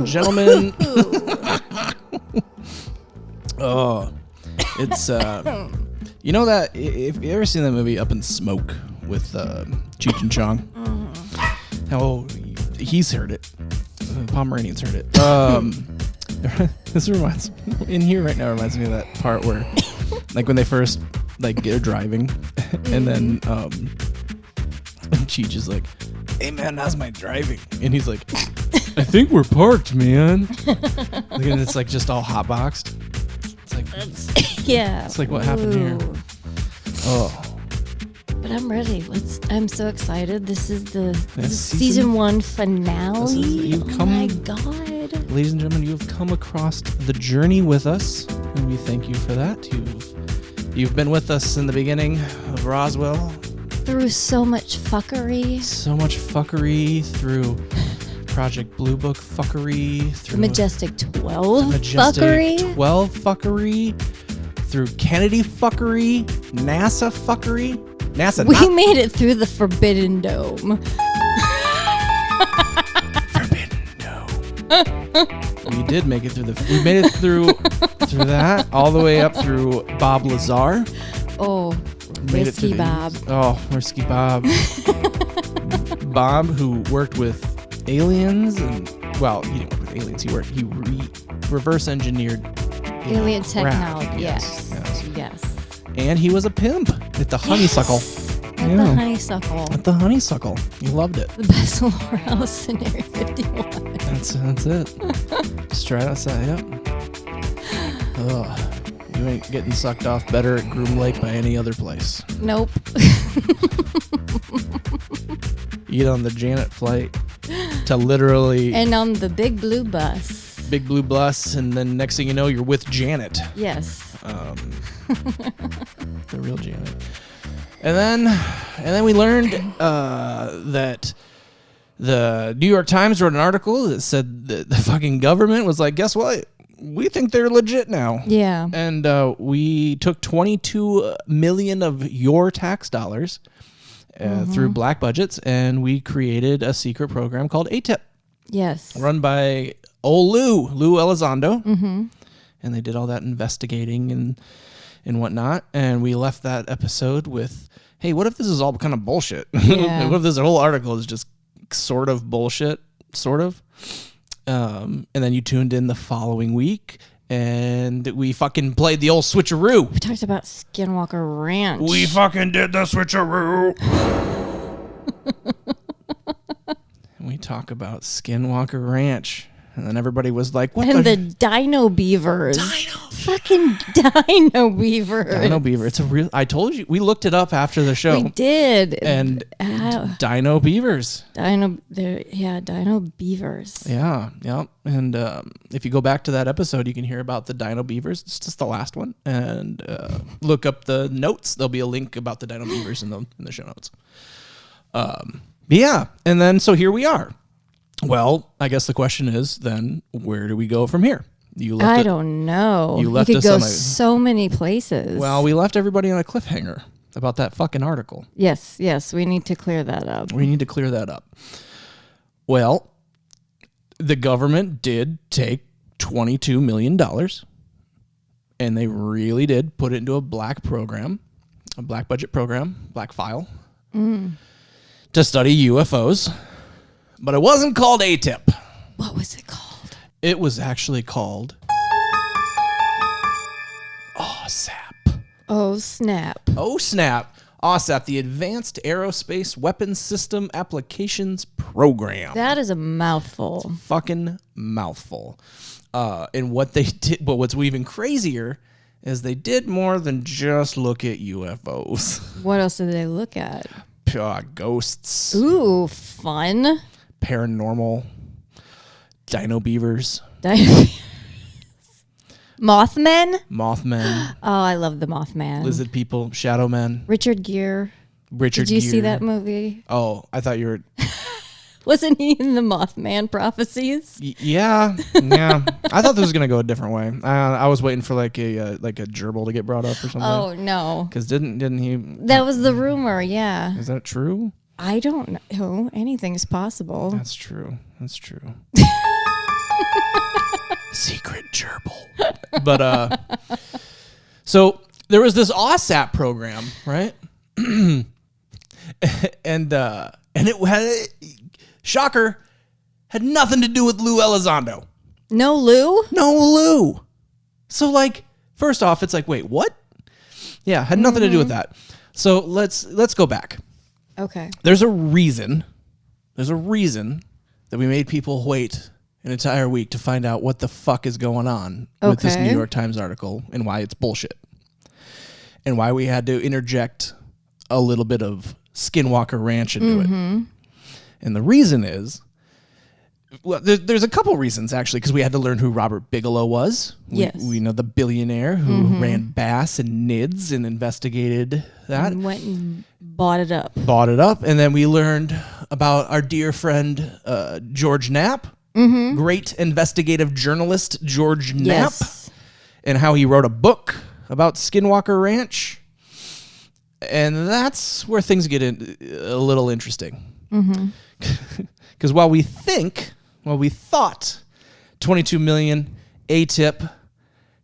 gentlemen. Oh, it's you know that if you ever seen that movie Up in Smoke with Cheech and Chong? How he's heard it. Pomeranian's heard it. This reminds in here right now reminds me of that part where, like, when they first get driving, and then Cheech is like, "Hey man, how's my driving?" And he's like, "I think we're parked, man." And it's like just all hotboxed. It's like yeah. It's like what happened here. Oh. But I'm ready. I'm so excited. This is season 1 finale. Oh my God. Ladies and gentlemen, you've come across the journey with us, and we thank you for that. You've been with us in the beginning of Roswell. Through so much fuckery. So much fuckery through Project Blue Book fuckery. Through Majestic 12 fuckery. 12 fuckery. Through Kennedy fuckery. NASA fuckery. We made it through the Forbidden Dome. Forbidden Dome. We did make it through we made it through that all the way up through Bob Lazar. Oh, Risky Bob. Risky Bob. Bob, who worked with aliens and he didn't work with aliens. He reverse engineered alien technology. Yes. And he was a pimp at the Honeysuckle. At the Honeysuckle. At the Honeysuckle. You loved it. The best lore house scenario 51. That's it. Straight outside, yep. Ugh. You ain't getting sucked off better at Groom Lake by any other place. Nope. You get on the Janet flight to literally... And on the Big Blue Bus. Big Blue Bus, and then next thing you know, you're with Janet. Yes. The real Janet. And then we learned that the New York Times wrote an article that said that the fucking government was like, guess what? We think they're legit now. Yeah. And we took 22 million of your tax dollars through black budgets, and we created a secret program called AATIP. Yes. Run by old Lou Elizondo. Mm-hmm. And they did all that investigating and whatnot. And we left that episode with, hey, what if this is all kind of bullshit? Yeah. What if this whole article is just sort of bullshit? Sort of. And then you tuned in the following week, and we fucking played the old switcheroo. We talked about Skinwalker Ranch. We fucking did the switcheroo. We talk about Skinwalker Ranch. And then everybody was like, what the Dino Beavers. Fucking Dino Beavers. Dino Beaver. It's a real... I told you. We looked it up after the show. We did. And Dino Beavers. Dino Beavers. Yeah. And if you go back to that episode, you can hear about the Dino Beavers. It's just the last one. And look up the notes. There'll be a link about the Dino Beavers in the show notes. Yeah. And then, so here we are. Well, I guess the question is then, where do we go from here? I don't know. You left could us go on so many places. Well, we left everybody on a cliffhanger about that fucking article. Yes. We need to clear that up. Well, the government did take $22 million, and they really did put it into a black program, a black budget program, black file, to study UFOs. But it wasn't called AATIP. What was it called? It was actually called AAWSAP. Oh, snap. Oh, snap. AAWSAP, the Advanced Aerospace Weapons System Applications Program. That is a mouthful. Fucking mouthful. And what they did, but what's even crazier is they did more than just look at UFOs. What else did they look at? Ghosts. Ooh, fun. Paranormal. Dino Beavers. Mothman? Mothman. Oh, I love the Mothman. Lizard people. Shadow men. Richard Gere. Did you see that movie? Oh, I thought you were... Wasn't he in the Mothman prophecies? Yeah. I thought this was gonna go a different way. I was waiting for like a gerbil to get brought up or something. Oh no! Because didn't he? That was the rumor. Yeah. Is that true? I don't know. Anything's possible. That's true. Secret gerbil. But so there was this AAWSAP program, right? and it had, shocker, had nothing to do with Lou Elizondo. No Lou? No Lou. So like, first off, it's like, wait, what? Yeah, had nothing to do with that. So let's go back. Okay. There's a reason that we made people wait an entire week to find out what the fuck is going on with this New York Times article and why it's bullshit. And why we had to interject a little bit of Skinwalker Ranch into it. And the reason is, well, there's a couple reasons, actually, because we had to learn who Robert Bigelow was. We know the billionaire who ran Bass and NIDS and investigated that. And went and bought it up. And then we learned about our dear friend, George Knapp. Great investigative journalist, George Knapp. And how he wrote a book about Skinwalker Ranch. And that's where things get a little interesting. Because while we thought 22 million, AATIP,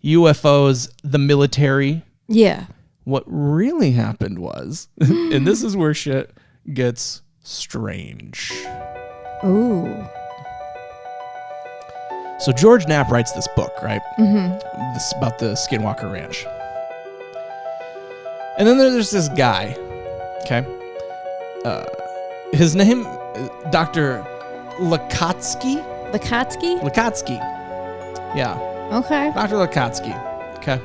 UFOs, the military. Yeah. What really happened was, and this is where shit gets strange. Ooh. So George Knapp writes this book, right? This about the Skinwalker Ranch. And then there's this guy, okay? His name, Dr. Lakatsky? Lakatsky. Yeah. Okay. Dr. Lakatsky. Okay.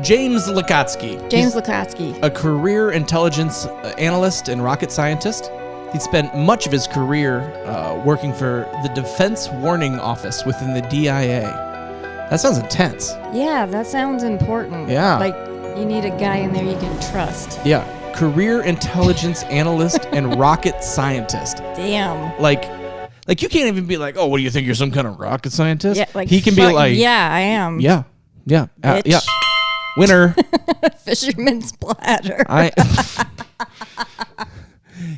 James Lakatsky. James Lakatsky. A career intelligence analyst and rocket scientist. He spent much of his career working for the Defense Warning Office within the DIA. That sounds intense. Yeah, that sounds important. Yeah. Like, you need a guy in there you can trust. Yeah. Career intelligence analyst and rocket scientist. Damn. Like you can't even be like, oh, what do you think? You're some kind of rocket scientist? Yeah, like he can be like, yeah, I am. Yeah. Yeah. Bitch. Yeah. Winner. Fisherman's platter.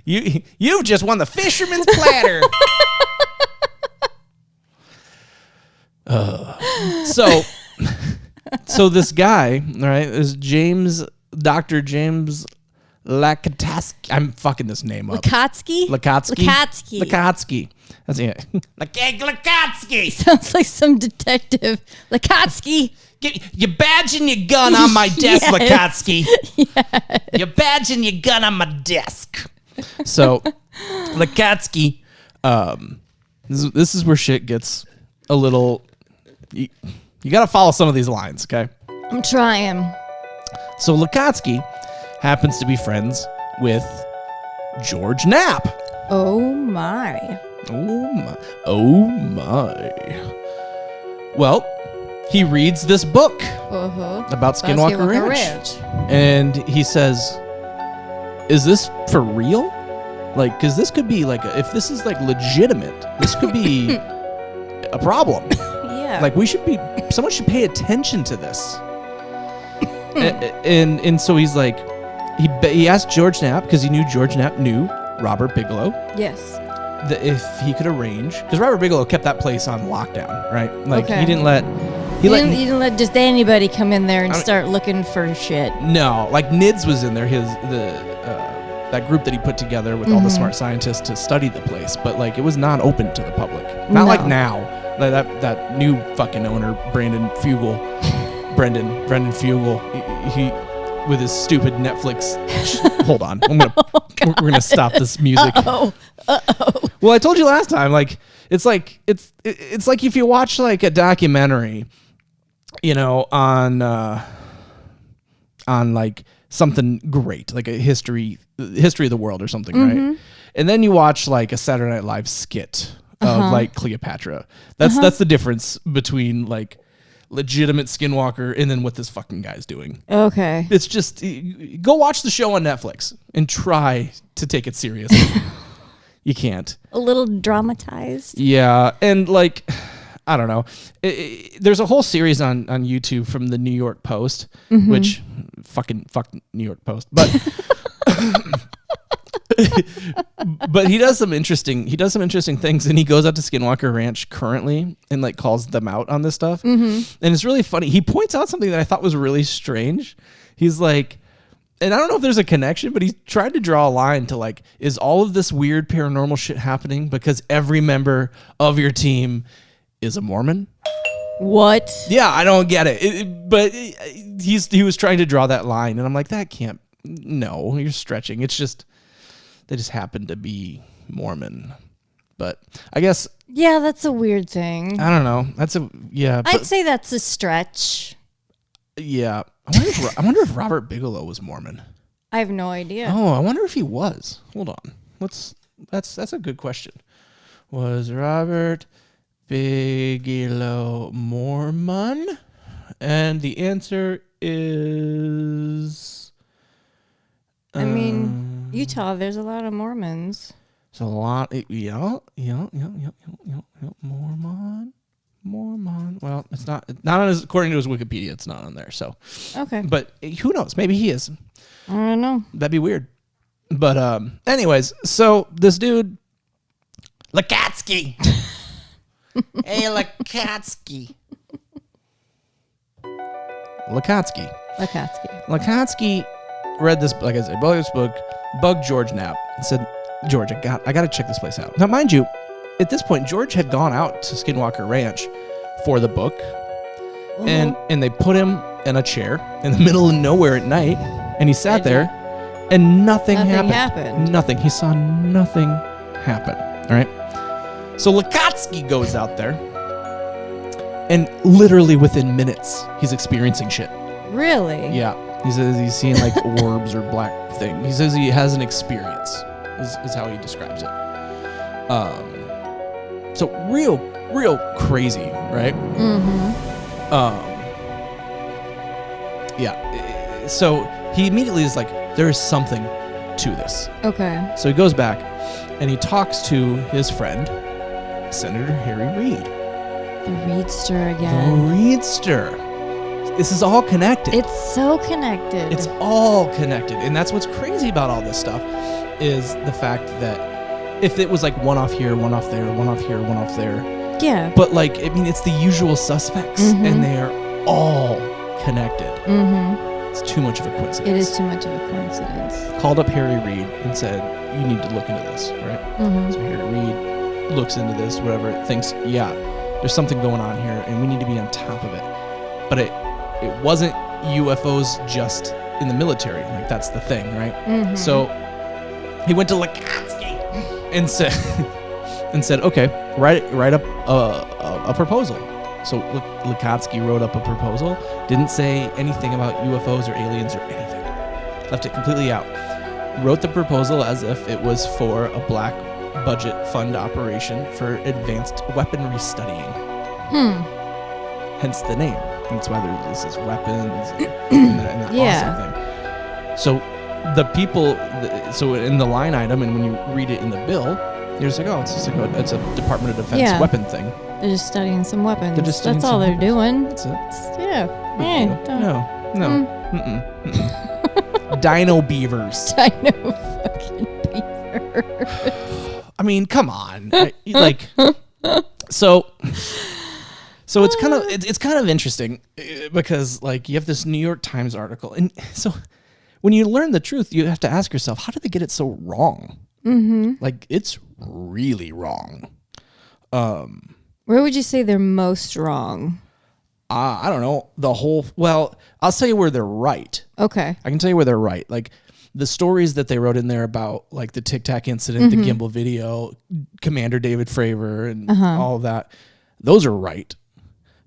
You've just won the fisherman's platter. So this guy, all right, is Dr. James Lakatsky. I'm fucking this name up. Lakatsky. That's it. Lakatsky. Sounds like some detective. Lakatsky. Get your badge and your gun on my desk, Yes. Lakatsky. Yes. Your badge and your gun on my desk. So, Lakatsky, this is where shit gets a little... You got to follow some of these lines, okay? I'm trying. So, Lakatsky happens to be friends with George Knapp. Oh, my. Oh, my. Well, he reads this book about Skinwalker Ranch. And he says, is this for real? Like, because this could be like, if this is like legitimate, this could be a problem. Yeah. Like, someone should pay attention to this. and so he's like, he asked George Knapp, because he knew George Knapp knew Robert Bigelow. Yes. That if he could arrange, because Robert Bigelow kept that place on lockdown, right? Like, Okay. he didn't let... He didn't let just anybody come in there and start looking for shit. No, like NIDS was in there, that group that he put together with all the smart scientists to study the place, but like it was not open to the public. Not like now. Like that new fucking owner, Brendan Fugel, he with his stupid Netflix. Hold on, we're gonna stop this music. Uh-oh. Well, I told you last time, like it's like if you watch like a documentary, you know, on like something great, like a history of the world or something, right? And then you watch like a Saturday Night Live skit of like Cleopatra. That's the difference between like legitimate Skinwalker and then what this fucking guy's doing. Okay. It's just, go watch the show on Netflix and try to take it seriously. You can't. A little dramatized. Yeah, and like, I don't know. There's a whole series on YouTube from the New York Post, which fuck New York Post, but but he does some interesting things, and he goes out to Skinwalker Ranch currently and like calls them out on this stuff. And it's really funny. He points out something that I thought was really strange. He's like, and I don't know if there's a connection, but he tried to draw a line to like, is all of this weird paranormal shit happening because every member of your team is a Mormon? What? Yeah, I don't get it. But he was trying to draw that line, and I'm like, that can't. No, you're stretching. It's just they just happen to be Mormon. But I guess. Yeah, that's a weird thing. I don't know. I'd say that's a stretch. Yeah. I wonder if Robert Bigelow was Mormon. I have no idea. Oh, I wonder if he was. Hold on. That's a good question. Was Robert Bigelow Mormon? And the answer is... I mean, Utah, there's a lot of Mormons. It's a lot. Yeah. Mormon. Well, it's not on his, according to his Wikipedia, it's not on there. So, okay. But who knows? Maybe he is. I don't know. That'd be weird. But anyways, so this dude, Lakatsky. Hey, Lakatsky. Lakatsky read this, like I said, this book, bugged George Knapp, and said, George, I got to check this place out. Now, mind you, at this point, George had gone out to Skinwalker Ranch for the book, and they put him in a chair in the middle of nowhere at night, and he sat there, and nothing happened. Nothing. He saw nothing happen. All right? So Lakatsky goes out there, and literally within minutes, he's experiencing shit. Really? Yeah. He says he's seeing like orbs or black thing. He says he has an experience, is how he describes it. So real crazy, right? Yeah. So he immediately is like, there is something to this. Okay. So he goes back and he talks to his friend, Senator Harry Reid. The Reidster again. The Reidster. This is all connected. It's so connected. It's all connected. And that's what's crazy about all this stuff is the fact that if it was like one off here, one off there, one off here, one off there. Yeah. But like, I mean, it's the usual suspects and they are all connected. It's too much of a coincidence. It is too much of a coincidence. Called up Harry Reid and said, you need to look into this, right? So Harry Reid looks into this, whatever, thinks, yeah, there's something going on here and we need to be on top of it. But it wasn't UFOs just in the military. Like, that's the thing, right? So he went to Lakatsky and said, okay, write up a proposal. So Lakatsky wrote up a proposal, didn't say anything about UFOs or aliens or anything. Left it completely out. Wrote the proposal as if it was for a black budget fund operation for advanced weaponry studying. Hence the name. That's why this is weapons and that awesome thing. So the people, so in the line item, and when you read it in the bill, you're just like, oh, it's just like it's a Department of Defense weapon thing. They're just studying some weapons. That's all they're doing. That's it. No. Dino beavers. Dino fucking beavers. I mean, come on. So it's kind of interesting because like you have this New York Times article, and so when you learn the truth, you have to ask yourself, how did they get it so wrong? Like, it's really wrong. Where would you say they're most wrong? I don't know. Well, I'll tell you where they're right. Okay. I can tell you where they're right. Like the stories that they wrote in there about like the Tic Tac incident, the gimbal video, Commander David Fravor, and all of that, those are right.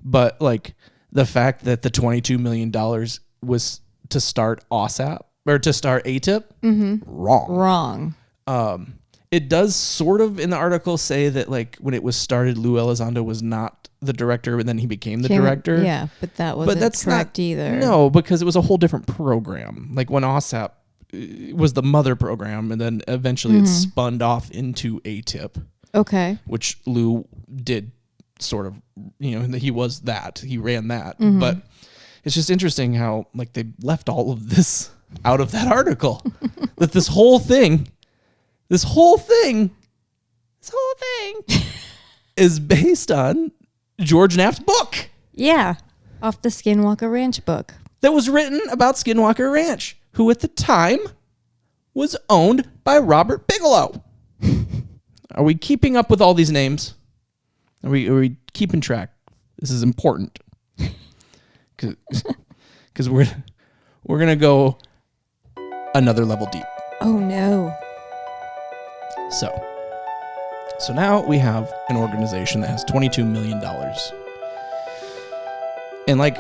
But like the fact that the $22 million was to start AAWSAP or to start AATIP, wrong. It does sort of in the article say that like when it was started, Lou Elizondo was not the director, but then he became the director. Yeah, but that wasn't correct either. No, because it was a whole different program. Like when AAWSAP was the mother program, and then eventually it spun off into AATIP. Okay. Which Lou did sort of, he was that. He ran that. But it's just interesting how like they left all of this out of that article. That this whole thing This whole thing is based on George Knapp's book. Yeah, off the Skinwalker Ranch book. That was written about Skinwalker Ranch, who at the time was owned by Robert Bigelow. Are we keeping up with all these names? Are we keeping track? This is important. Because we're gonna go another level deep. Oh no. So now we have an organization that has $22 million. And like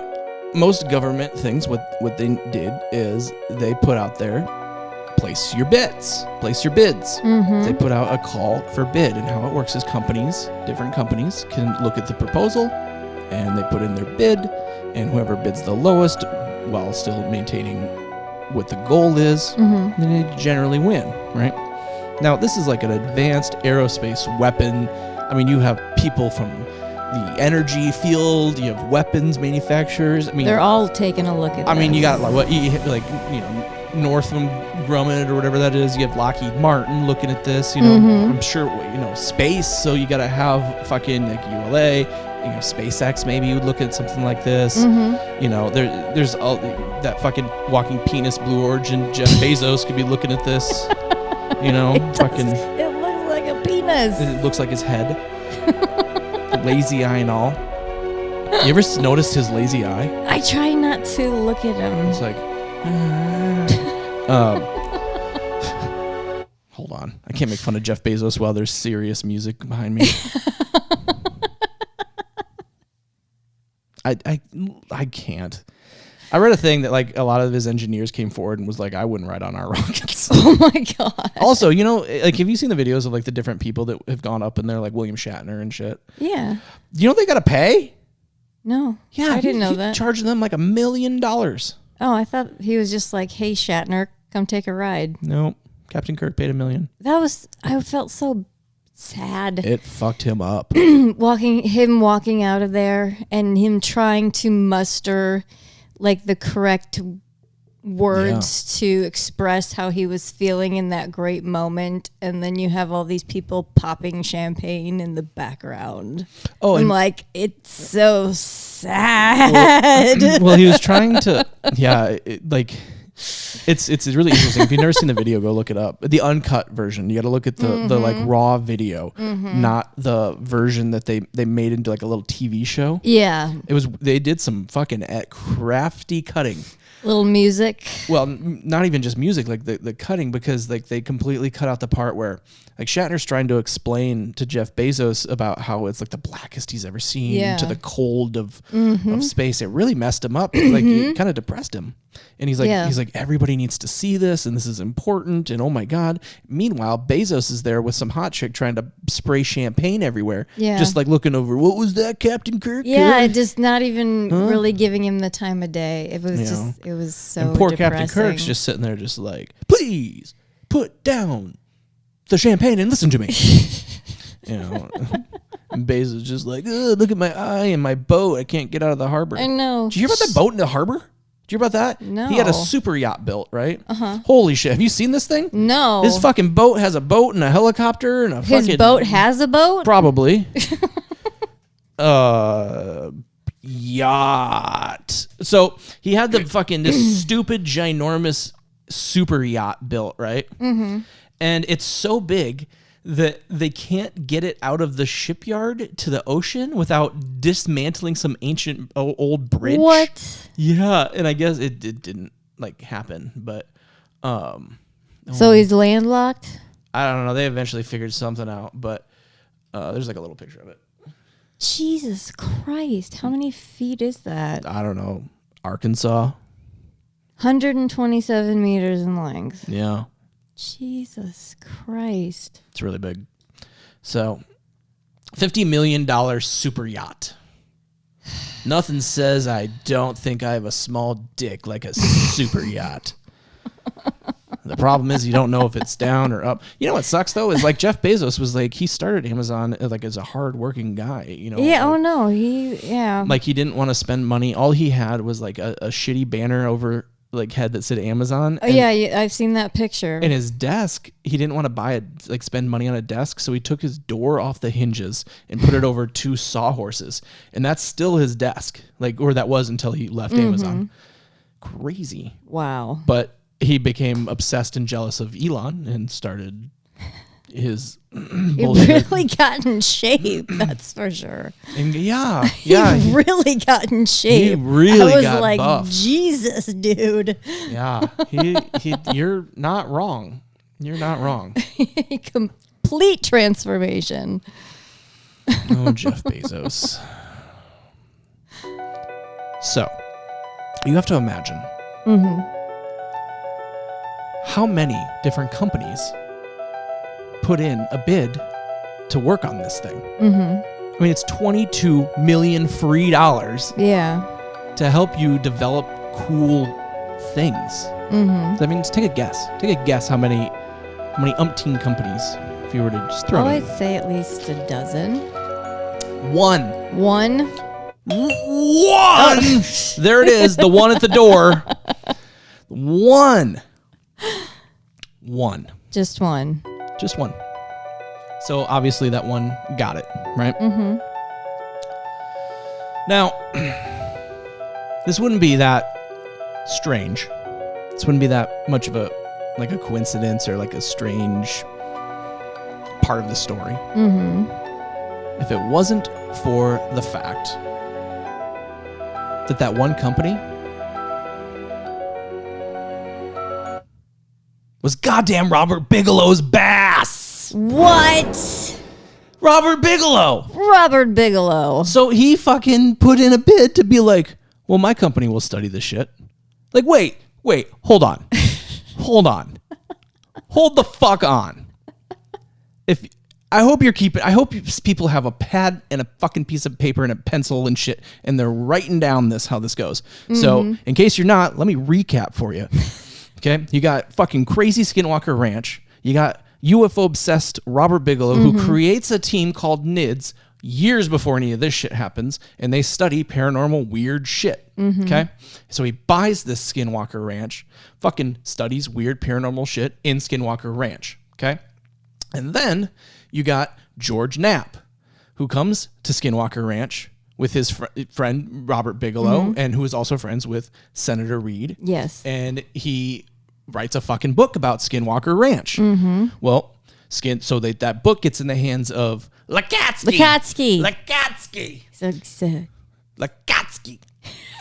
most government things, what they did is they put out there, place your bids. Mm-hmm. They put out a call for bid, and how it works is different companies can look at the proposal and they put in their bid, and whoever bids the lowest while still maintaining what the goal is, then they generally win, right? Now, this is like an advanced aerospace weapon. I mean, you have people from the energy field, you have weapons manufacturers. I mean, they're all taking a look at I mean, you got Northrop Grumman or whatever that is. You have Lockheed Martin looking at this, I'm sure, space. So you got to have fucking like ULA, SpaceX maybe would look at something like this. There's all that fucking walking penis Blue Origin. Jeff Bezos could be looking at this. It looks like a penis. It looks like his head. Lazy eye and all. You ever noticed his lazy eye? I try not to look at him. It's like, hold on. I can't make fun of Jeff Bezos while there's serious music behind me. I can't. I read a thing that like a lot of his engineers came forward and was like, I wouldn't ride on our rockets. Oh my God. Also, like, have you seen the videos of like the different people that have gone up in there, like William Shatner and shit? Yeah. They got to pay? No. Yeah. I didn't know that. Charging them like $1 million. Oh, I thought he was just like, hey, Shatner, come take a ride. No. Captain Kirk paid $1 million. I felt so sad. It fucked him up. walking out of there and him trying to muster like the correct words to express how he was feeling in that great moment, and then you have all these people popping champagne in the background. Oh, I'm like, it's so sad. Well, he was trying to, it's really interesting. If you've never seen the video, go look it up. The uncut version. You got to look at the like raw video, not the version that they made into like a little TV show. Yeah, they did some fucking crafty cutting. Little music. Well, not even just music, like the cutting, because like they completely cut out the part where like Shatner's trying to explain to Jeff Bezos about how it's like the blackest he's ever seen, to the cold of space. It really messed him up. Like it kind of depressed him. And he's like, everybody needs to see this, and this is important, and oh my God. Meanwhile, Bezos is there with some hot chick trying to spray champagne everywhere. Yeah. Just like looking over, what was that, Captain Kirk? Yeah, just not even really giving him the time of day. It was it was so and poor depressing. Captain Kirk's just sitting there just like, please put down the champagne and listen to me. And Bezos just like, look at my eye and my boat. I can't get out of the harbor. I know. Did you hear about that boat in the harbor? Did you hear about that? No. He had a super yacht built, right? Holy shit. Have you seen this thing? No. His fucking boat has a boat and a helicopter and a fucking... His boat has a boat? Probably. Yacht. So he had the fucking this stupid, ginormous super yacht built, right? And it's so big that they can't get it out of the shipyard to the ocean without dismantling some ancient old bridge. What? Yeah, and I guess it didn't like happen, but so he's landlocked? I don't know. They eventually figured something out, but there's like a little picture of it. Jesus Christ. How many feet is that? I don't know. Arkansas. 127 meters in length. Yeah. Jesus Christ. It's really big. So, $50 million super yacht. Nothing says I don't think I have a small dick like a super yacht. The problem is you don't know if it's down or up. You know what sucks though is like Jeff Bezos was like, he started Amazon like as a hard-working guy, Yeah, like, oh no, like he didn't want to spend money. All he had was like a shitty banner over like head that said Amazon. Oh yeah, I've seen that picture. And his desk, he didn't want to buy it, like spend money on a desk, so he took his door off the hinges and put it over 2 sawhorses, and that's still his desk, like, or that was until he left Amazon. Crazy. Wow. But he became obsessed and jealous of Elon and started his He bullshit. really got in shape, that's for sure. And yeah, He really got in shape. He really I was got like, buff. Jesus, dude. Yeah, he you're not wrong. You're not wrong. Complete transformation. Oh, Jeff Bezos. So, you have to imagine how many different companies put in a bid to work on this thing. I mean, it's $22 million free dollars to help you develop cool things. So, I mean, just take a guess. Take a guess how many umpteen companies, if you were to just throw it. I'd say at least a dozen. One. One? There it is, the one at the door. One. Just one. Just one. So obviously that one got it, right? Now, this wouldn't be that strange. This wouldn't be that much of a coincidence or like a strange part of the story. If it wasn't for the fact that one company was goddamn Robert Bigelow's bass. What? Robert Bigelow. Robert Bigelow. So he fucking put in a bid to be like, well, my company will study this shit. Like, wait, hold on. Hold the fuck on. I hope people have a pad and a fucking piece of paper and a pencil and shit, and they're writing down how this goes. So in case you're not, let me recap for you. Okay, you got fucking crazy Skinwalker Ranch. You got UFO obsessed Robert Bigelow, who creates a team called NIDS years before any of this shit happens, and they study paranormal weird shit. Okay, so he buys this Skinwalker Ranch, fucking studies weird paranormal shit in Skinwalker Ranch. Okay, and then you got George Knapp, who comes to Skinwalker Ranch with his friend Robert Bigelow, and who is also friends with Senator Reed. Yes. And he writes a fucking book about Skinwalker Ranch. Well, that book gets in the hands of Lakatsky.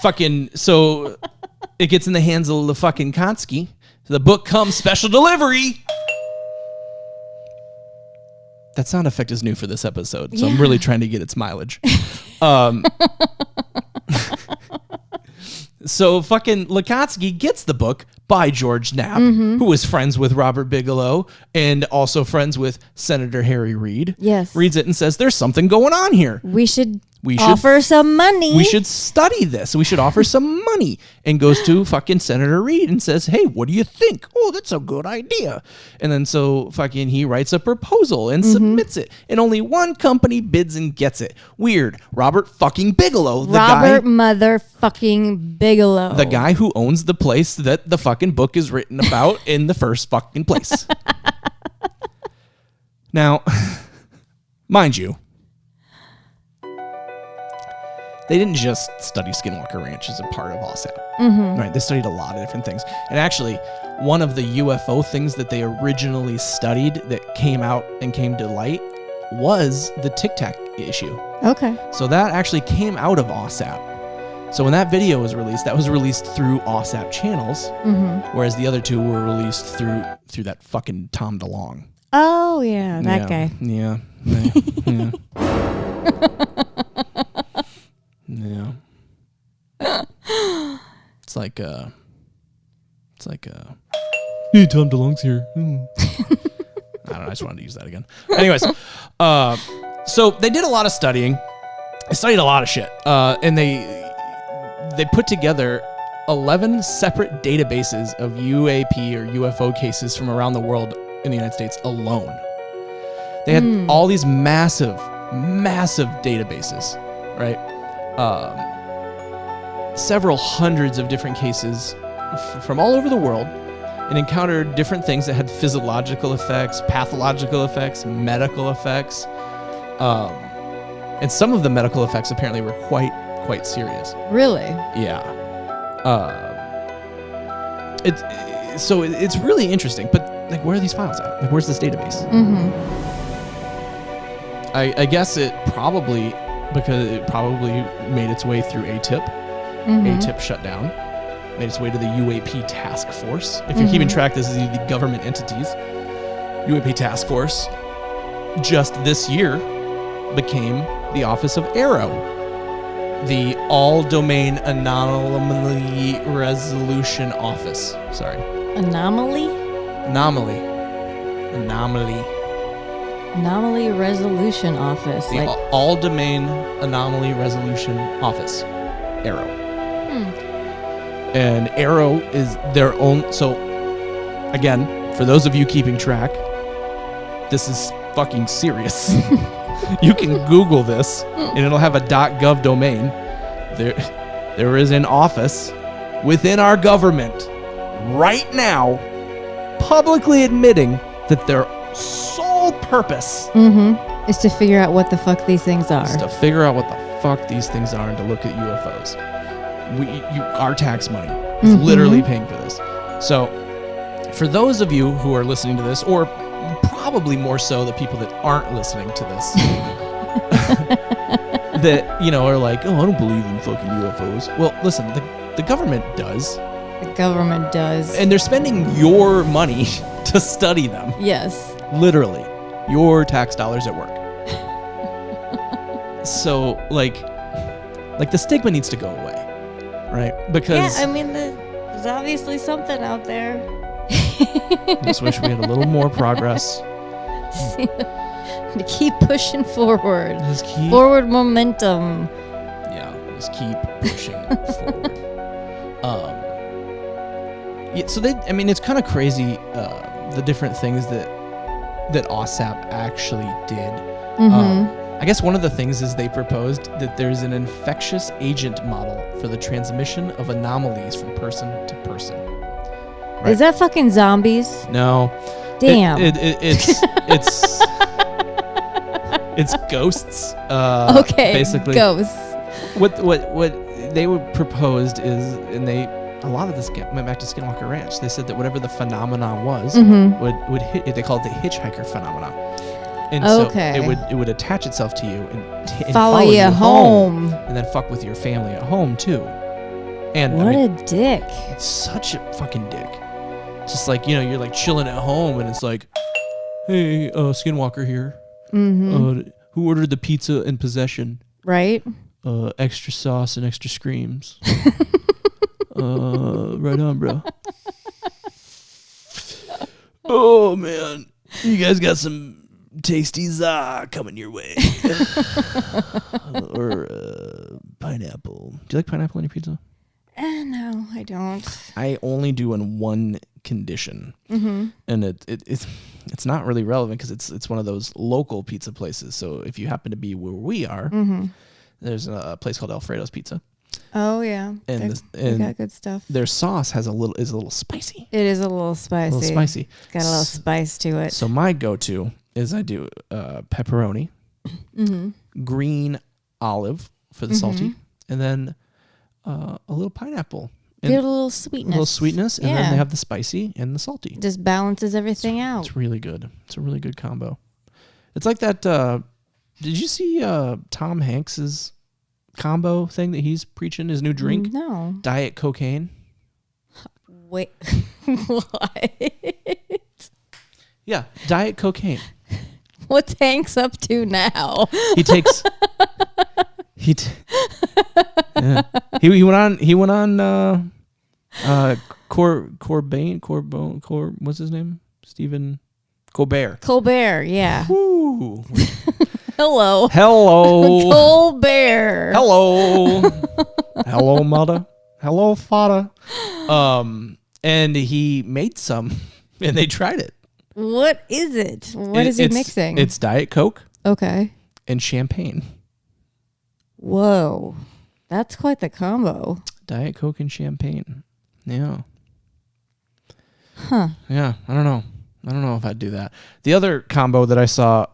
Fucking, so it gets in the hands of the fucking Kotsky. So the book comes special delivery. That sound effect is new for this episode, so I'm really trying to get its mileage. So fucking Lakatsky gets the book by George Knapp, who was friends with Robert Bigelow and also friends with Senator Harry Reid. Yes. Reads it and says, there's something going on here. We should offer some money. We should study this. We should offer some money. And goes to fucking Senator Reid and says, hey, what do you think? Oh, that's a good idea. And then so fucking he writes a proposal and submits it. And only one company bids and gets it. Weird. Robert fucking Bigelow. Robert motherfucking Bigelow. The guy who owns the place that the fucking book is written about in the first fucking place. Now, mind you, they didn't just study Skinwalker Ranch as a part of AAWSAP. Right? They studied a lot of different things. And actually, one of the UFO things that they originally studied that came out and came to light was the Tic Tac issue. Okay. So that actually came out of AAWSAP. So when that video was released, that was released through AAWSAP channels, whereas the other two were released through that fucking Tom DeLonge. Oh, yeah, that guy. Yeah. Yeah. It's like hey, Tom DeLonge's here. I don't know, I just wanted to use that again. Anyways, so they did a lot of studying. They studied a lot of shit. And they put together 11 separate databases of UAP or UFO cases from around the world in the United States alone. They had all these massive databases, right? Several hundreds of different cases from all over the world and encountered different things that had physiological effects, pathological effects, medical effects. And some of the medical effects apparently were quite serious. Really? Yeah. It's really interesting, but like, where are these files at? Like, where's this database? Mm-hmm. I guess because it probably made its way through AATIP. Mm-hmm. AATIP shut down. Made its way to the UAP Taskforce. If you're keeping track, this is the government entities. UAP Taskforce just this year became the Office of AARO, the All Domain Anomaly Resolution Office. Sorry. Anomaly Resolution Office. The All Domain Anomaly Resolution Office. AARO. And AARO is their own. So, again, for those of you keeping track, this is fucking serious. You can Google this, and it'll have a .gov domain. There is an office within our government right now, publicly admitting that their sole purpose is to figure out what the fuck these things are. Is to figure out what the fuck these things are and to look at UFOs. Our tax money is literally paying for this. So, for those of you who are listening to this, or probably more so the people that aren't listening to this, that, are like, oh, I don't believe in fucking UFOs. Well, listen, the government does. The government does. And they're spending your money to study them. Yes. Literally. Your tax dollars at work. So, like the stigma needs to go away. Right? Because... Yeah, I mean, there's obviously something out there. Just wish we had a little more progress. To keep pushing forward. Just keep... Forward momentum. Yeah, just keep pushing forward. Yeah, so it's kind of crazy, the different things that AAWSAP actually did. I guess one of the things is they proposed that there's an infectious agent model for the transmission of anomalies from person to person. Right? Is that fucking zombies? No. Damn. It's ghosts. Okay. Basically, ghosts. What they would proposed is, and a lot of this went back to Skinwalker Ranch. They said that whatever the phenomenon was would hit. They called it the hitchhiker phenomenon. And so it would attach itself to you and follow you home, and then fuck with your family at home too. And what a dick! It's such a fucking dick. Just like, you're like chilling at home, and it's like, hey, Skinwalker here. Who ordered the pizza in possession? Right. Extra sauce and extra screams. Right on, bro. Oh man, you guys got some tasty za coming your way. Or pineapple. Do you like pineapple on your pizza? No, I don't. I only do on one condition, and it's not really relevant because it's one of those local pizza places. So if you happen to be where we are, there's a place called Alfredo's Pizza. Oh yeah, and they got good stuff. Their sauce is a little spicy. It is a little spicy. It's got a little spice to it. So my go-to is I do pepperoni, green olive for the salty, and then a little pineapple. Get a little sweetness. And then they have the spicy and the salty. Just balances everything out. It's really good. It's a really good combo. It's like that. Did you see Tom Hanks's combo thing that he's preaching? His new drink? No. Diet cocaine. Wait. What? Yeah, diet cocaine. What's Hanks up to now? He takes. Yeah. He went on Corbane, what's his name? Stephen Colbert. Colbert, yeah. Woo. Hello. Colbert. Hello, mother. Hello, father. And he made some, and they tried it. What is it? What is he mixing? It's Diet Coke. Okay. And champagne. Whoa. That's quite the combo. Diet Coke and champagne. Yeah. Yeah, I don't know. I don't know if I'd do that. The other combo that I saw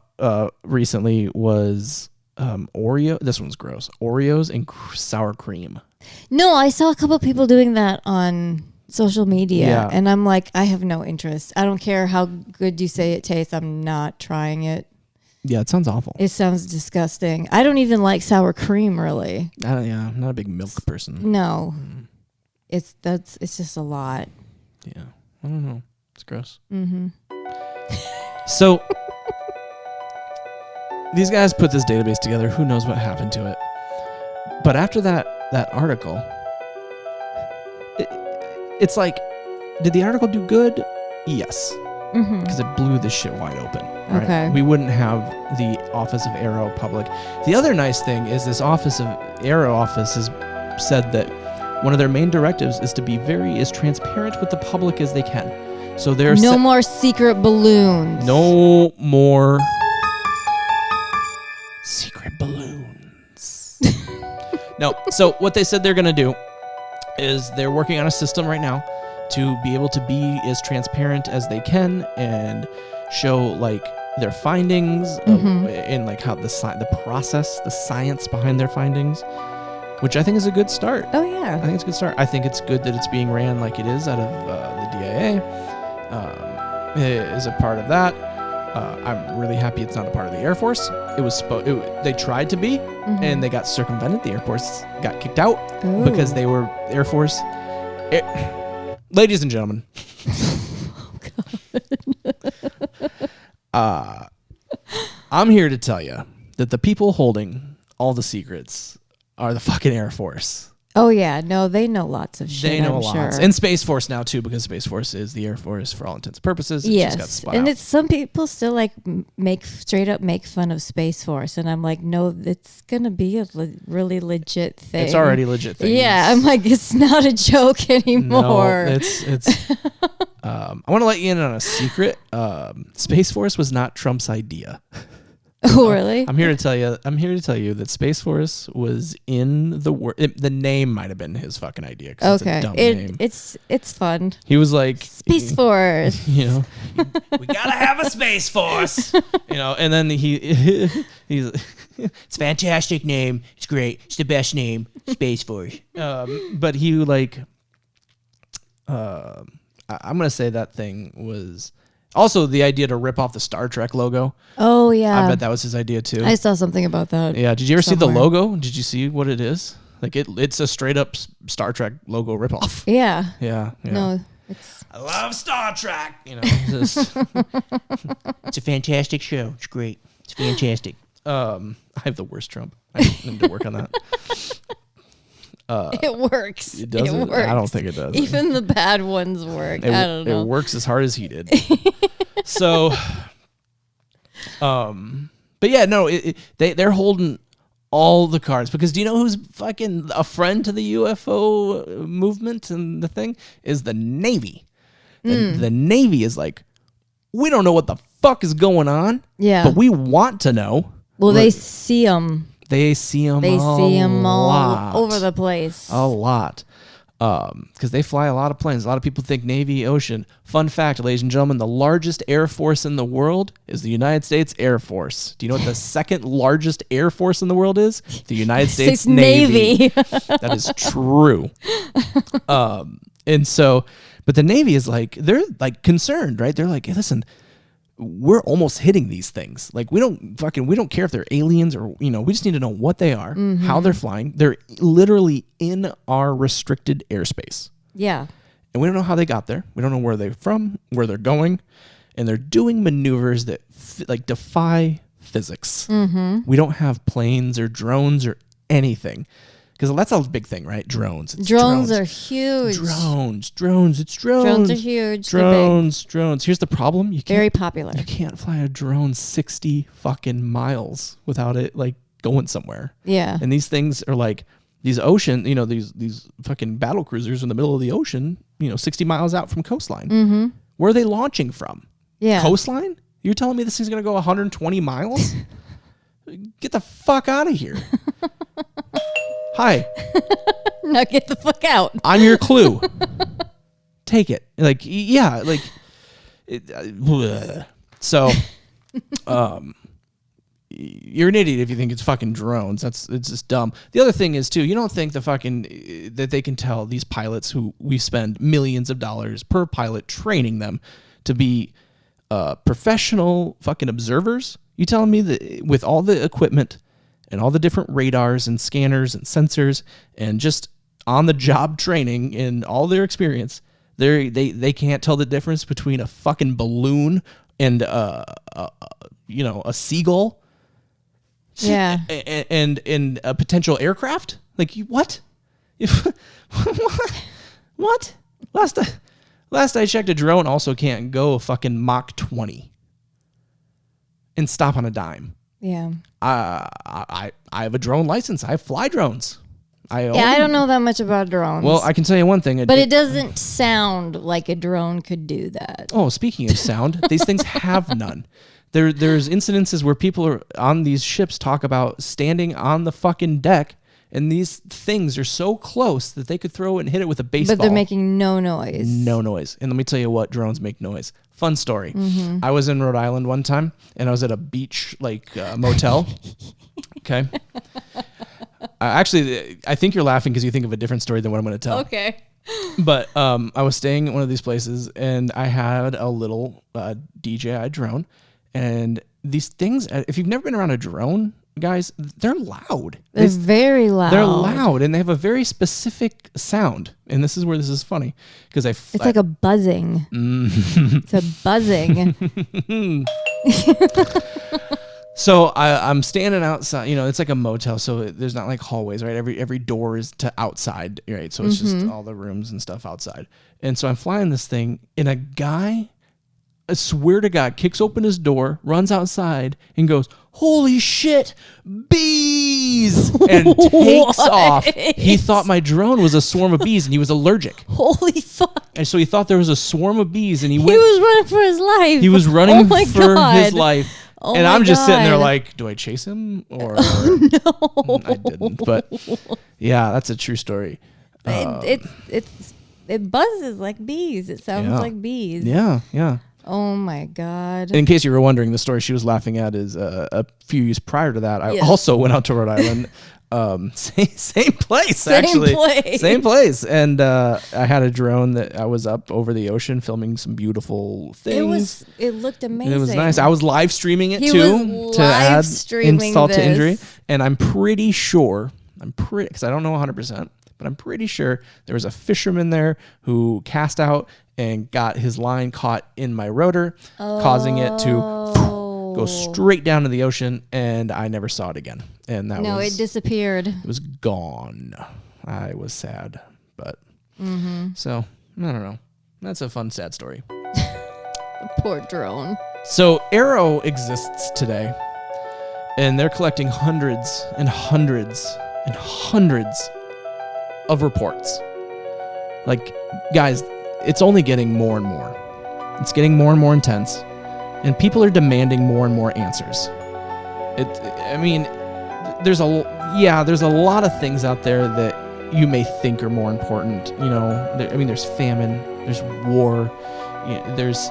recently was Oreo. This one's gross. Oreos and sour cream. No, I saw a couple people doing that on social media, and I'm like, I have no interest. I don't care how good you say it tastes. I'm not trying it. Yeah, it sounds awful. It sounds disgusting. I don't even like sour cream, really. I'm not a big milk person. No, it's just a lot. Yeah, I don't know. It's gross. Mm-hmm. So these guys put this database together. Who knows what happened to it? But after that article, it's like, did the article do good? Yes. Because it blew this shit wide open. Right? Okay. We wouldn't have the Office of AARO public. The other nice thing is this AARO office has said that one of their main directives is to be as transparent with the public as they can. So there's no more secret balloons. No more secret balloons. No. So what they said they're going to do is they're working on a system right now to be able to be as transparent as they can and show like their findings and like how the process, the science behind their findings, which I think is a good start. Oh yeah. I think it's a good start. I think it's good that it's being ran like it is out of the DIA. Is a part of that. I'm really happy it's not a part of the Air Force. It was they tried to be, and they got circumvented. The Air Force got kicked out because they were Air Force. Ladies and gentlemen, I'm here to tell you that the people holding all the secrets are the fucking Air Force. Oh yeah, no, they know lots of shit. They know I'm lots, sure. and Space Force now too, because Space Force is the Air Force for all intents and purposes. Yes, and it's some people still like straight up make fun of Space Force, and I'm like, no, it's gonna be a really legit thing. It's already legit thing. Yeah, I'm like, it's not a joke anymore. No, it's. I want to let you in on a secret. Space Force was not Trump's idea. Oh, really? I'm here to tell you that Space Force was in the name might have been his fucking idea. Okay, it's a dumb name. It's fun. He was like Space Force. You know, we gotta have a Space Force. You know, and then he's it's a fantastic name. It's great. It's the best name. Space Force. But he like, I'm gonna say that thing was. Also, the idea to rip off the Star Trek logo. Oh, yeah. I bet that was his idea, too. I saw something about that. Yeah. Did you ever see the logo? Did you see what it is? Like, it's a straight-up Star Trek logo ripoff. Yeah. Yeah. No, I love Star Trek. You know, it's a fantastic show. It's great. It's fantastic. I have the worst Trump. I need to work on that. It works. It does. It works. I don't think it does. Even the bad ones work. I don't know. It works as hard as he did. So, but yeah, no, they're holding all the cards because do you know who's fucking a friend to the UFO movement and the thing is the Navy. The Navy is like, we don't know what the fuck is going on. Yeah, but we want to know. Well, they see them. They see them. They see them all over the place. A lot. Because they fly a lot of planes. A lot of people think Navy, Ocean. Fun fact, ladies and gentlemen, the largest air force in the world is the United States Air Force. Do you know what the second largest air force in the world is? The United States Navy. That is true. And so, but the Navy is like, they're like concerned, right? They're like, hey, listen, we're almost hitting these things. Like we don't care if they're aliens or, you know, we just need to know what they are, how they're flying. They're literally in our restricted airspace. Yeah. And we don't know how they got there. We don't know where they're from, where they're going. And they're doing maneuvers that like defy physics. We don't have planes or drones or anything. Because that's a big thing, right? Drones. Drones are huge. Drones. Drones are huge. Drones. Here's the problem. Very popular. You can't fly a drone 60 fucking miles without it like going somewhere. Yeah. And these things are like these ocean, you know, these fucking battle cruisers in the middle of the ocean, you know, 60 miles out from coastline. Where are they launching from? Yeah. Coastline? You're telling me this thing's going to go 120 miles? Get the fuck out of here. Hi. Now get the fuck out. I'm your clue. take it. Like, yeah, like, bleh. So, you're an idiot if you think it's fucking drones. It's just dumb. The other thing is too, you don't think that they can tell these pilots who we spend millions of dollars per pilot training them to be professional fucking observers? You telling me that with all the equipment and all the different radars and scanners and sensors and just on the job training and all their experience, they can't tell the difference between a fucking balloon and a seagull? Yeah. And a potential aircraft? Like, what? What? Last I checked, a drone also can't go fucking Mach 20 and stop on a dime. Yeah. I have a drone license. I fly drones. I don't know that much about drones. Well, I can tell you one thing. But it doesn't sound like a drone could do that. Oh, speaking of sound, these things have none. There's incidences where people are on these ships talk about standing on the fucking deck, and these things are so close that they could throw it and hit it with a baseball. But they're making no noise. No noise. And let me tell you what drones make noise. Fun story. Mm-hmm. I was in Rhode Island one time, and I was at a beach motel. Okay. Actually, I think you're laughing because you think of a different story than what I'm going to tell. Okay. But I was staying at one of these places, and I had a little DJI drone. And these things, if you've never been around a drone, guys, they're loud. They're very loud. They're loud, and they have a very specific sound. And this is where this is funny, because it's like a buzzing. It's a buzzing. So I'm standing outside. It's like a motel, so there's not like hallways, right? Every door is to outside, right? So it's just all the rooms and stuff outside. And so I'm flying this thing, and a guy, I swear to God, kicks open his door, runs outside, and goes, "Holy shit, bees!" and takes off. He thought my drone was a swarm of bees, and he was allergic. Holy fuck. And so he thought there was a swarm of bees, and he was running for his life. He was running for his life. Oh and I'm just sitting there like, do I chase him? Or no. I didn't. But yeah, that's a true story. It buzzes like bees. It sounds like bees. Yeah, yeah. Oh my God. In case you were wondering, the story she was laughing at is a few years prior to that. I also went out to Rhode Island. Same place, actually. Same place. And I had a drone that I was up over the ocean filming some beautiful things. It looked amazing. It was nice. I was live streaming it too to add insult to injury. And I'm pretty sure, because I don't know 100%, but I'm pretty sure there was a fisherman there who cast out and got his line caught in my rotor, causing it to go straight down to the ocean, and I never saw it again. And it disappeared. It was gone. I was sad, but so I don't know. That's a fun, sad story. Poor drone. So AARO exists today, and they're collecting hundreds and hundreds and hundreds of reports. Like, guys, it's only getting more and more. It's getting more and more intense, and people are demanding more and more answers. There's a lot of things out there that you may think are more important. There's famine, there's war, there's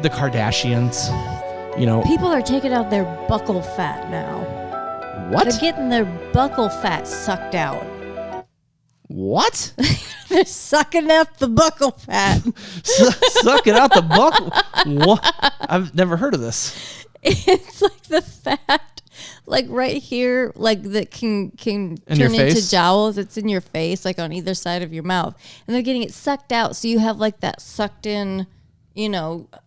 the Kardashians. People are taking out their buccal fat now. What? They're getting their buccal fat sucked out. What? They're sucking out the buccal fat. Sucking out the buccal? What? I've never heard of this. It's like the fat, like right here, like that can turn into jowls. It's in your face, like on either side of your mouth. And they're getting it sucked out. So you have like that sucked in,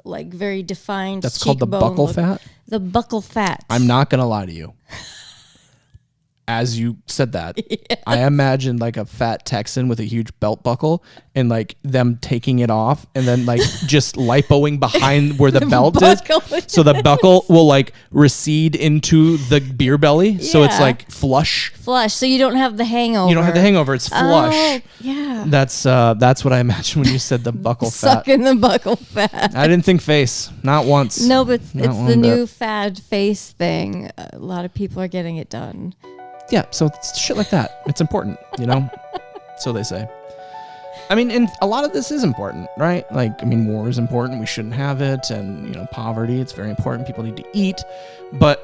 like very defined That's called the buccal fat? The buccal fat. I'm not going to lie to you. As you said that, yes. I imagined like a fat Texan with a huge belt buckle and like them taking it off and then like just lipoing behind where the belt is. So the buckle will like recede into the beer belly. Yeah. So it's like flush. So you don't have the hangover. You don't have the hangover. It's flush. Oh, yeah. That's what I imagined when you said the buckle fat. Sucking the buckle fat. I didn't think face. Not once. No, but it's the new fad face thing. A lot of people are getting it done. Yeah, so it's shit like that. It's important, So they say. I mean, and a lot of this is important, right? Like, I mean, war is important. We shouldn't have it. And, you know, poverty, it's very important. People need to eat. But,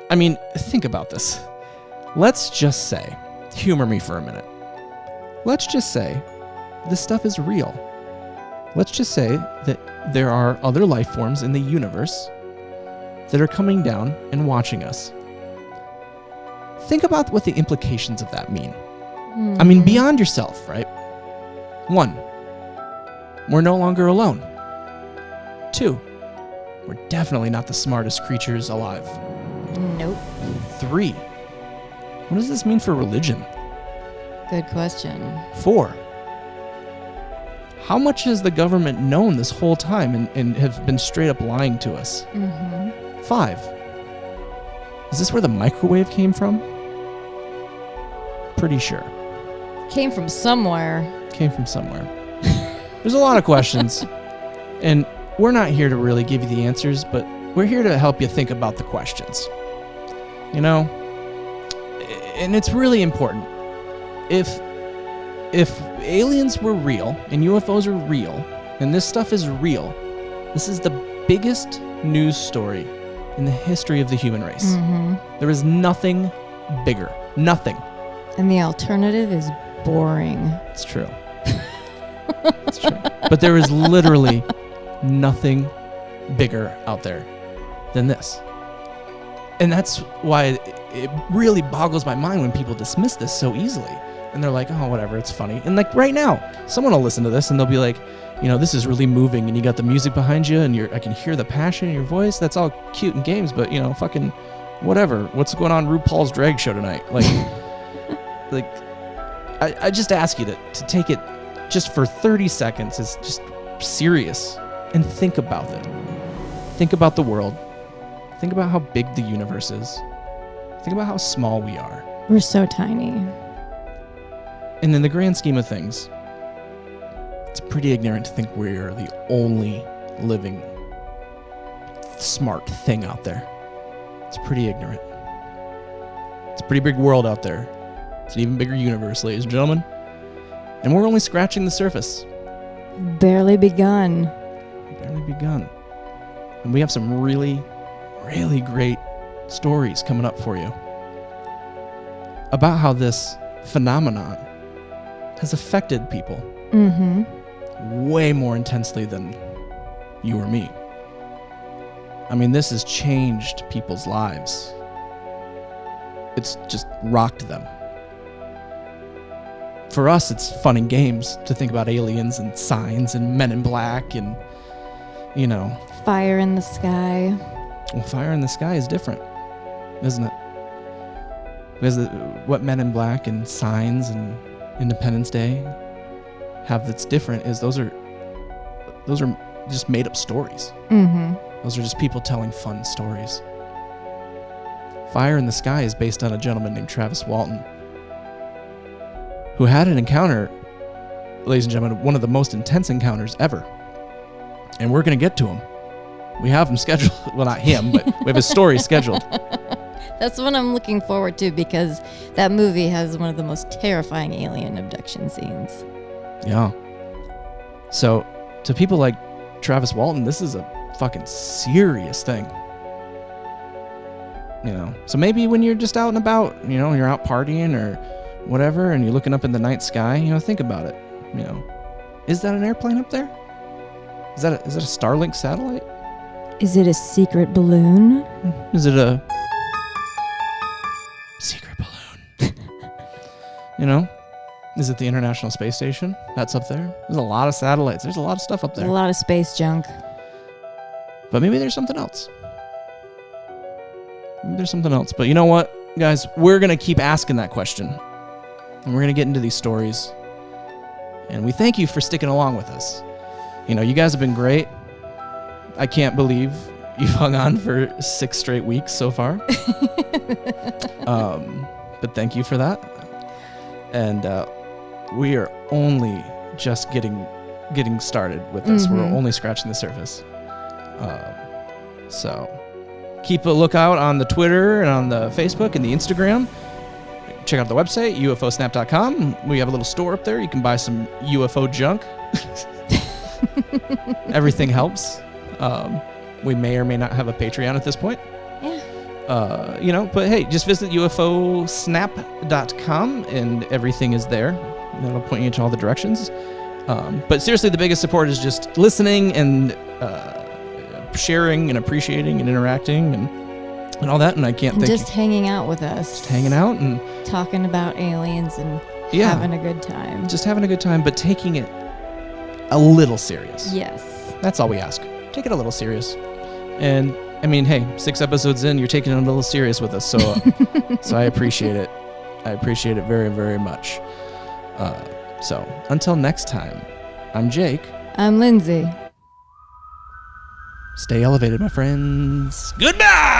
I mean, think about this. Let's just say, humor me for a minute. Let's just say this stuff is real. Let's just say that there are other life forms in the universe that are coming down and watching us. Think about what the implications of that mean. I mean, beyond yourself, right? 1, we're no longer alone. 2, we're definitely not the smartest creatures alive. Nope. 3, what does this mean for religion? Good question. 4, how much has the government known this whole time and have been straight up lying to us? 5, is this where the microwave came from? Pretty sure. Came from somewhere. There's a lot of questions, and we're not here to really give you the answers, but we're here to help you think about the questions. You know? And it's really important. If aliens were real, and UFOs are real, and this stuff is real, this is the biggest news story in the history of the human race. There is nothing bigger. Nothing. And the alternative is boring. It's true. It's true. But there is literally nothing bigger out there than this. And that's why it really boggles my mind when people dismiss this so easily. And they're like, oh, whatever, it's funny. And like right now, someone will listen to this and they'll be like, you know, this is really moving and you got the music behind you and I can hear the passion in your voice. That's all cute and games, but you know, fucking whatever. What's going on RuPaul's drag show tonight? Like, I just ask you to take it just for 30 seconds. It's just serious and think about it. Think about the world. Think about how big the universe is. Think about how small we are. We're so tiny. And in the grand scheme of things, it's pretty ignorant to think we're the only living smart thing out there. It's pretty ignorant. It's a pretty big world out there. It's an even bigger universe, ladies and gentlemen. And we're only scratching the surface. Barely begun. Barely begun. And we have some really, really great stories coming up for you about how this phenomenon has affected people way more intensely than you or me. I mean, this has changed people's lives. It's just rocked them. For us, it's fun and games to think about aliens and signs and Men in Black and, you know. Fire in the sky. Well, fire in the sky is different, isn't it? Because what Men in Black and signs and Independence Day have that's different is those are just made up stories. Those are just people telling fun stories. Fire in the Sky is based on a gentleman named Travis Walton who had an encounter, ladies and gentlemen, one of the most intense encounters ever. And we're going to get to him. We have him scheduled. Well, not him, but we have his story scheduled. That's what I'm looking forward to because that movie has one of the most terrifying alien abduction scenes. Yeah. So, to people like Travis Walton, this is a fucking serious thing. You know, so maybe when you're just out and about, you know, you're out partying or whatever, and you're looking up in the night sky, you know, think about it. You know, is that an airplane up there? Is that a Starlink satellite? Is it a secret balloon? Is it a secret balloon? You know, is it the International Space Station? That's up there. There's a lot of satellites. There's a lot of stuff up there. A lot of space junk. But maybe there's something else. Maybe there's something else. But you know what, guys? We're going to keep asking that question. And we're going to get into these stories. And we thank you for sticking along with us. You know, you guys have been great. I can't believe you've hung on for 6 straight weeks so far. But thank you for that. And we are only just getting started with this. We're only scratching the surface. So keep a lookout on the Twitter and on the Facebook and the Instagram. check out the website, UFOsnap.com. We have a little store up there. You can buy some UFO junk. Everything helps. We may or may not have a Patreon at this point. Yeah. But hey, just visit UFOsnap.com and everything is there. That'll point you to all the directions. But seriously, the biggest support is just listening and sharing and appreciating and interacting and all that. And I can't think. Just hanging out with us. Just hanging out and talking about aliens and having a good time. Just having a good time, but taking it a little serious. Yes. That's all we ask. Take it a little serious. And I mean, hey, 6 episodes in, you're taking it a little serious with us. So, so I appreciate it. I appreciate it very, very much. So until next time, I'm Jake. I'm Lindsay. Stay elevated, my friends. Goodbye!